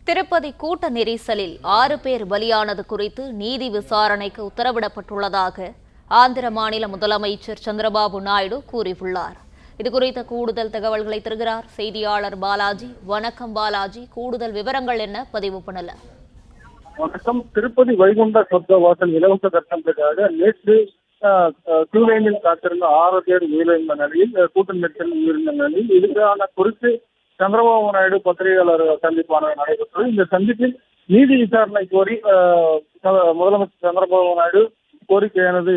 திருப்பதி கூட்ட நெரிசலில் 6 பேர் பலியானது குறித்து நீதி விசாரணைக்கு உத்தரவிடப்பட்டுள்ளதாக ஆந்திர மாநில முதலமைச்சர் சந்திரபாபு நாயுடு கூறியுள்ளார். இதுகுறித்த கூடுதல் தகவல்களை தருகிறார் செய்தியாளர் பாலாஜி. வணக்கம் பாலாஜி, கூடுதல் விவரங்கள் என்ன? பதிவு பண்ணல. வணக்கம். திருப்பதி வைகுண்ட சொர்க்க வாசல் இலவச தரிசனத்துக்காக நேற்று கியூலைனில் காத்திருந்த 6 பேர் உயிரிழந்த நிலையில், கூட்ட நெரிசல் உயிரிழந்த நிலையில் இதுக்கான குறித்து சந்திரபாபு நாயுடு பத்திரிகையாளர் சந்திப்பானது நடைபெற்றது. இந்த சந்திப்பில் நீதி விசாரணை கோரி முதலமைச்சர் சந்திரபாபு நாயுடு கோரிக்கையானது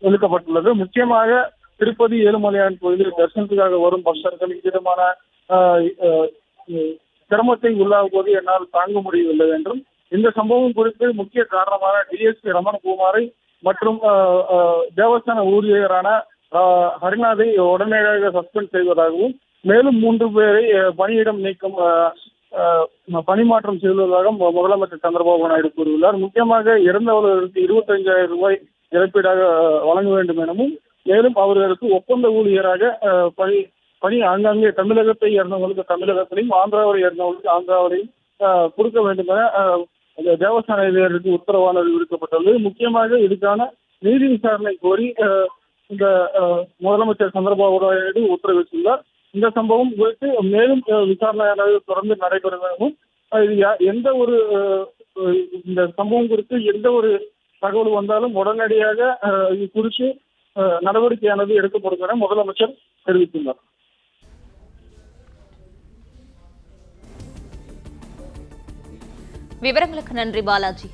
எழுக்கப்பட்டுள்ளது. முக்கியமாக திருப்பதி ஏழுமலையான் கோயிலில் தரிசனத்துக்காக வரும் பக்தர்கள் விதமான சிரமத்தை உள்ளாகுவது என்னால் தாங்க முடியவில்லை என்றும், இந்த சம்பவம் குறித்து முக்கிய காரணமான டிஎஸ்பி ரமணகுமாரை மற்றும் தேவஸ்தான ஊழியரான ஹரிநாதை உடனடியாக சஸ்பெண்ட் செய்வதாகவும், மேலும் 3 பேரை பணியிடம் நீக்கம் பணிமாற்றம் செய்வதாக முதலமைச்சர் சந்திரபாபு நாயுடு கூறியுள்ளார். முக்கியமாக இறந்தவர்களுக்கு 25,000 ரூபாய் இழப்பீடாக வழங்க வேண்டும் எனவும், மேலும் அவர்களுக்கு ஒப்பந்த ஊழியராக பணி ஆங்காங்கே தமிழகத்தை இறந்தவர்களுக்கு தமிழகத்திலையும், ஆந்திராவை இறந்தவர்களுக்கு ஆந்திராவிலையும் கொடுக்க வேண்டும் என தேவஸ்தான அதிகாரிகளுக்கு உத்தரவானது விடுக்கப்பட்டுள்ளது. முக்கியமாக இதுக்கான நீதி விசாரணை கோரி இந்த முதலமைச்சர் சந்திரபாபு நாயுடு உத்தரவிட்டுள்ளார். இந்த சம்பவம் குறித்து மேலும் விசாரணையானது தொடர்ந்து நடைபெறும் எனவும், எந்த ஒரு இந்த சம்பவம் குறித்து எந்த ஒரு தகவல் வந்தாலும் உடனடியாக இது குறித்து நடவடிக்கையானது எடுக்கப்படும் என முதலமைச்சர் தெரிவித்துள்ளார். விவரங்களுக்கு நன்றி பாலாஜி.